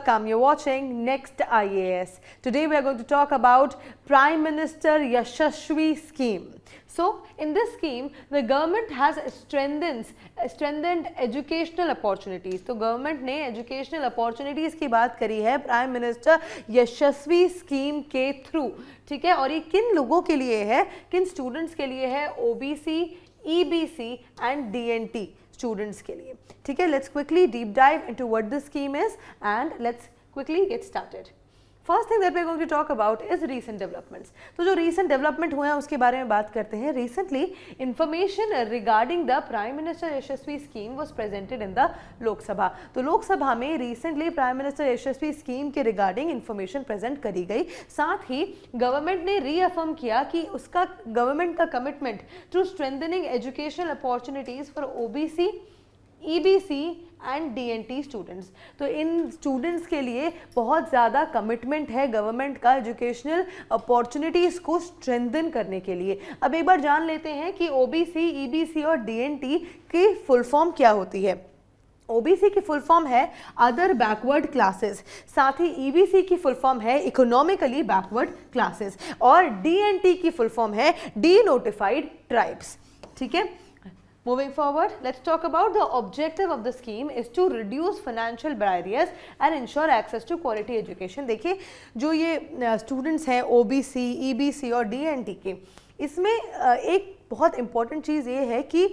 welcome. You're watching Next IAS. Today we are going to talk about Prime Minister Yashasvi scheme. So in this scheme the government has strengthened educational opportunities. तो government ने educational opportunities की बात करी है prime minister यशस्वी scheme के through, ठीक है। और ये किन लोगों के लिए है, किन स्टूडेंट्स के लिए है? OBC, EBC and DNT students के लिए, ठीक है। Let's quickly deep dive into what this scheme is and let's quickly get started. First thing that we are going to talk about is recent developments. तो जो recent development हुए हैं उसके बारे में बात करते हैं। Recently information regarding the prime minister Yashasvi scheme was presented in the Lok Sabha. तो लोकसभा में रिसेंटली प्राइम मिनिस्टर यशस्वी स्कीम के रिगार्डिंग इंफॉर्मेशन प्रेजेंट करी गई। साथ ही गवर्नमेंट ने रीअफर्म किया कि उसका गवर्नमेंट का commitment to strengthening educational opportunities for OBC, EBC and DNT students. तो इन स्टूडेंट्स के लिए बहुत ज़्यादा कमिटमेंट है गवर्नमेंट का एजुकेशनल अपॉर्चुनिटीज़ को स्ट्रेंथन करने के लिए। अब एक बार जान लेते हैं कि ओबीसी, ईबीसी और डीएनटी की फुल फॉर्म क्या होती है। ओबीसी की फुल फॉर्म है अदर बैकवर्ड क्लासेस, साथ ही ईबीसी की फुल फॉर्म है इकोनॉमिकली बैकवर्ड क्लासेस और डीएनटी की फुल फॉर्म है डी नोटिफाइड ट्राइब्स, ठीक है। Moving forward, let's talk about the objective of the scheme is to reduce financial barriers and ensure access to quality education। देखिए जो ये students हैं OBC, EBC और डीएनटी के, इसमें एक बहुत इंपॉर्टेंट चीज़ ये है कि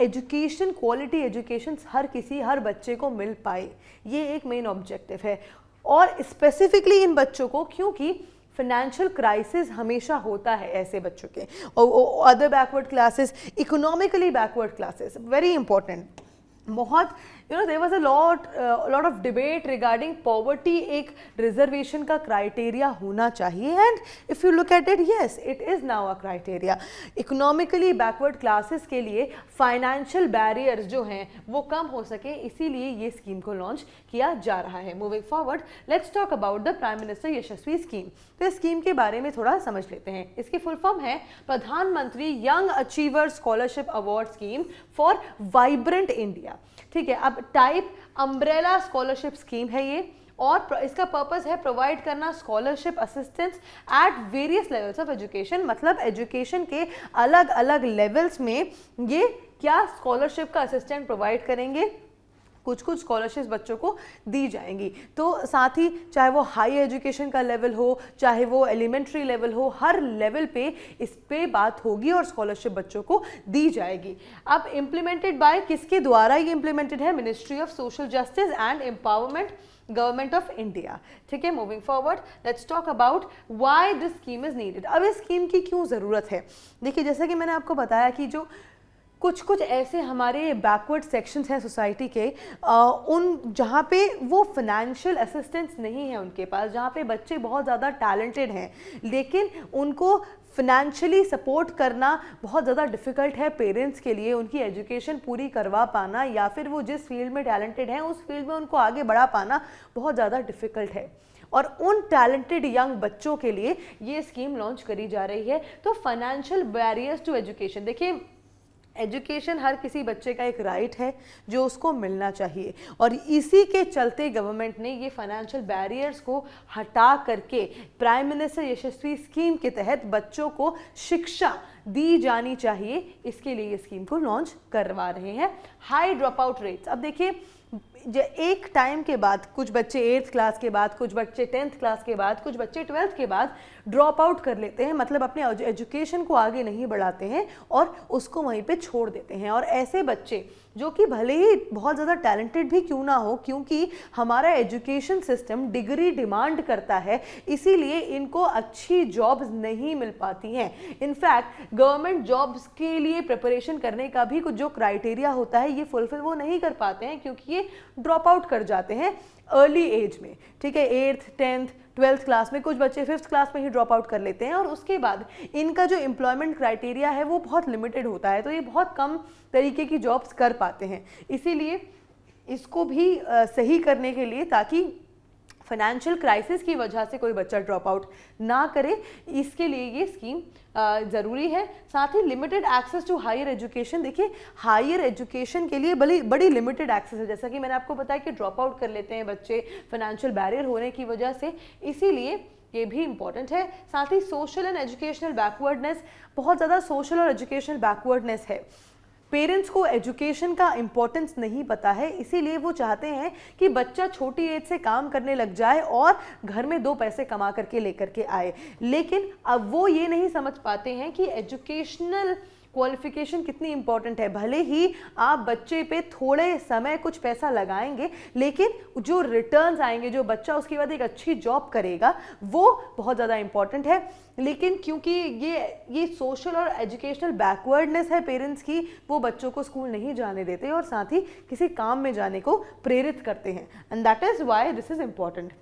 एजुकेशन, क्वालिटी एजुकेशन हर बच्चे को मिल पाए, ये एक मेन ऑब्जेक्टिव है। और स्पेसिफिकली इन बच्चों को, क्योंकि फाइनेंशियल क्राइसिस हमेशा होता है ऐसे बच्चों के, और other backward classes, economically backward classes, very important. बहुत there was a lot of debate regarding poverty एक रिजर्वेशन का क्राइटेरिया होना चाहिए, and if you look at it, yes it is now a criteria. Economically backward classes के लिए financial barriers जो हैं वो कम हो सके, इसीलिए ये स्कीम को लॉन्च किया जा रहा है। Moving forward, let's talk about the prime minister Yashasvi scheme. तो इस स्कीम के बारे में थोड़ा समझ लेते हैं। इसकी फुल फॉर्म है प्रधानमंत्री young achiever scholarship award scheme for vibrant India, ठीक है। अब टाइप अम्ब्रेला स्कॉलरशिप स्कीम है ये, और इसका पर्पस है प्रोवाइड करना scholarship assistance at various levels of education. मतलब एजुकेशन के अलग अलग लेवल्स में ये क्या स्कॉलरशिप का असिस्टेंट प्रोवाइड करेंगे, कुछ स्कॉलरशिप्स बच्चों को दी जाएंगी। तो साथ ही चाहे वो हाई एजुकेशन का लेवल हो, चाहे वो एलिमेंट्री लेवल हो, हर लेवल पे इस पे बात होगी और स्कॉलरशिप बच्चों को दी जाएगी। अब इम्प्लीमेंटेड बाय किसके द्वारा ये इम्प्लीमेंटेड है? Ministry of social justice and empowerment, government of India, ठीक है। Moving forward, let's talk about why this scheme is needed. अब इस स्कीम की क्यों ज़रूरत है? देखिए जैसा कि मैंने आपको बताया कि जो कुछ ऐसे हमारे बैकवर्ड सेक्शंस हैं सोसाइटी के, उन जहाँ पे वो फाइनेंशियल असिस्टेंस नहीं है उनके पास, जहाँ पे बच्चे बहुत ज़्यादा टैलेंटेड हैं लेकिन उनको फिनेंशियली सपोर्ट करना बहुत ज़्यादा डिफ़िकल्ट है पेरेंट्स के लिए, उनकी एजुकेशन पूरी करवा पाना या फिर वो जिस फील्ड में टैलेंटेड हैं उस फील्ड में उनको आगे बढ़ा पाना बहुत ज़्यादा डिफ़िकल्ट है। और उन टैलेंटेड यंग बच्चों के लिए ये स्कीम लॉन्च करी जा रही है। तो फाइनेंशियल बैरियर्स टू एजुकेशन, देखिए एजुकेशन हर किसी बच्चे का एक राइट है जो उसको मिलना चाहिए, और इसी के चलते गवर्नमेंट ने ये फाइनेंशियल बैरियर्स को हटा करके प्राइम मिनिस्टर यशस्वी स्कीम के तहत बच्चों को शिक्षा दी जानी चाहिए, इसके लिए ये स्कीम को लॉन्च करवा रहे हैं। हाई ड्रॉप आउट रेट्स, अब देखिए एक टाइम के बाद कुछ बच्चे 8th क्लास के बाद, कुछ बच्चे 10th क्लास के बाद, कुछ बच्चे 12th के बाद ड्रॉप आउट कर लेते हैं, मतलब अपने एजुकेशन को आगे नहीं बढ़ाते हैं और उसको वहीं पे छोड़ देते हैं। और ऐसे बच्चे जो कि भले ही बहुत ज़्यादा टैलेंटेड भी क्यों ना हो, क्योंकि हमारा एजुकेशन सिस्टम डिग्री डिमांड करता है, इसीलिए इनको अच्छी जॉब्स नहीं मिल पाती हैं। इनफैक्ट गवर्नमेंट जॉब्स के लिए प्रिपरेशन करने का भी कुछ जो क्राइटेरिया होता है ये फुलफिल वो नहीं कर पाते हैं, क्योंकि ये ड्रॉप आउट कर जाते हैं अर्ली एज में, ठीक है। 8th, 10th, 12th क्लास में, कुछ बच्चे 5th क्लास में ही ड्रॉप आउट कर लेते हैं और उसके बाद इनका जो एम्प्लॉयमेंट क्राइटेरिया है वो बहुत लिमिटेड होता है, तो ये बहुत कम तरीके की जॉब्स कर पाते हैं। इसीलिए इसको भी सही करने के लिए, ताकि फाइनेंशियल क्राइसिस की वजह से कोई बच्चा ड्रॉप आउट ना करे, इसके लिए ये स्कीम ज़रूरी है। साथ ही limited access to higher education, देखिए हायर एजुकेशन के लिए बड़ी लिमिटेड एक्सेस है, जैसा कि मैंने आपको बताया कि ड्रॉप आउट कर लेते हैं बच्चे फाइनेंशियल बैरियर होने की वजह से, इसीलिए ये भी इंपॉर्टेंट है। साथ ही सोशल एंड एजुकेशनल बैकवर्डनेस, बहुत ज़्यादा सोशल और एजुकेशनल बैकवर्डनेस है। पेरेंट्स को एजुकेशन का इम्पोर्टेंस नहीं पता है, इसीलिए वो चाहते हैं कि बच्चा छोटी एज से काम करने लग जाए और घर में 2 पैसे कमा करके लेकर के आए, लेकिन अब वो ये नहीं समझ पाते हैं कि एजुकेशनल क्वालिफिकेशन कितनी इंपॉर्टेंट है। भले ही आप बच्चे पे थोड़े समय कुछ पैसा लगाएंगे, लेकिन जो रिटर्न्स आएंगे, जो बच्चा उसके बाद एक अच्छी जॉब करेगा, वो बहुत ज़्यादा इंपॉर्टेंट है। लेकिन क्योंकि ये सोशल और एजुकेशनल बैकवर्डनेस है पेरेंट्स की, वो बच्चों को स्कूल नहीं जाने देते और साथ ही किसी काम में जाने को प्रेरित करते हैं, and that is why this is important.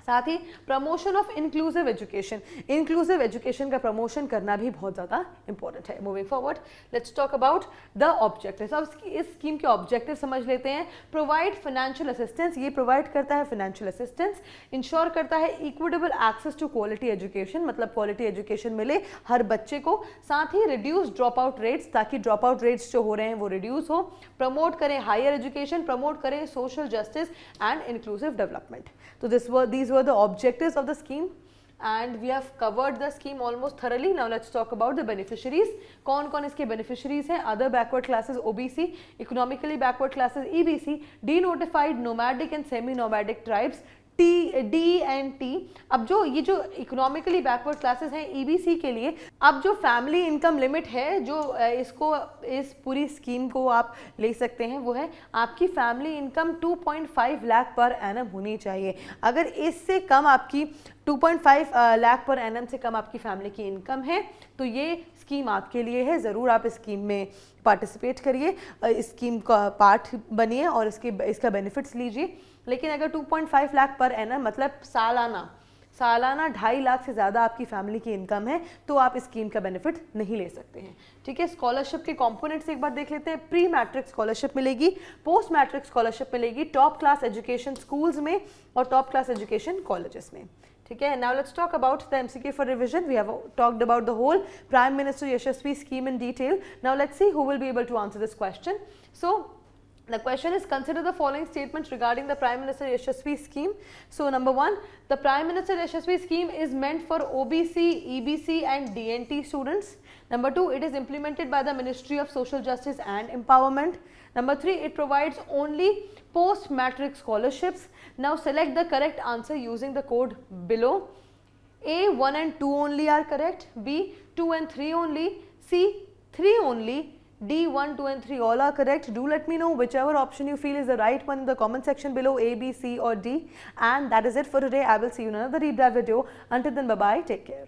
साथ ही promotion of inclusive education, inclusive education का प्रमोशन करना भी बहुत ज़्यादा इंपॉर्टेंट है। Moving forward, let's talk about the objectives. अब इस स्कीम के ऑब्जेक्टिव समझ लेते हैं। प्रोवाइड फाइनेंशियल असिस्टेंस, ये प्रोवाइड करता है फाइनेंशियल असिस्टेंस। इंश्योर करता है equitable access to quality education, मतलब क्वालिटी एजुकेशन मिले हर बच्चे को। साथ ही रिड्यूस ड्रॉप आउट रेट्स, ताकि ड्रॉप आउट रेट्स जो हो रहे हैं वो रिड्यूस हो। प्रमोट करें हायर एजुकेशन, प्रमोट करें social justice and inclusive development. तो these were the objectives of the scheme, and we have covered the scheme almost thoroughly. Now let's talk about the beneficiaries. कौन कौन इसके beneficiaries हैं? Other backward classes OBC, economically backward classes EBC, denotified nomadic and semi-nomadic tribes D and T। अब ये जो economically backward classes हैं EBC के लिए, अब जो फैमिली इनकम लिमिट है जो इस पूरी स्कीम को आप ले सकते हैं, वो है आपकी family income 2.5 lakh per annum होनी चाहिए। अगर इससे कम आपकी 2.5 लाख पर एनम से कम आपकी फैमिली की इनकम है तो ये स्कीम आपके लिए है। ज़रूर आप इस स्कीम में पार्टिसिपेट करिए, इस स्कीम का पार्ट बनिए और इसका बेनिफिट्स लीजिए। लेकिन अगर 2.5 लाख पर एनम मतलब सालाना 2.5 लाख से ज़्यादा आपकी फैमिली की इनकम है तो आप इस स्कीम का बेनिफिट नहीं ले सकते हैं। ठीक है, स्कॉलरशिप के कंपोनेंट्स एक बार देख लेते हैं। प्री मैट्रिक स्कॉलरशिप मिलेगी, पोस्ट मैट्रिक स्कॉलरशिप मिलेगी टॉप क्लास एजुकेशन स्कूल्स में और टॉप क्लास एजुकेशन कॉलेजेस में। ठीक है, now let's talk about the MCQ for revision. We have talked about the whole Prime Minister Yashasvi scheme in detail. Now let's see who will be able to answer this question. So the question is, consider the following statements regarding the Prime Minister Yashasvi scheme. So number 1, the Prime Minister Yashasvi scheme is meant for OBC, EBC and DNT students. Number 2, it is implemented by the Ministry of Social Justice and Empowerment. Number 3, it provides only post-matric scholarships. Now select the correct answer using the code below. A, 1 and 2 only are correct. B, 2 and 3 only. C, 3 only. D, 1, 2 and 3 all are correct. Do let me know whichever option you feel is the right one in the comment section below, A, B, C or D. And that is it for today. I will see you in another deep dive video. Until then, bye-bye. Take care.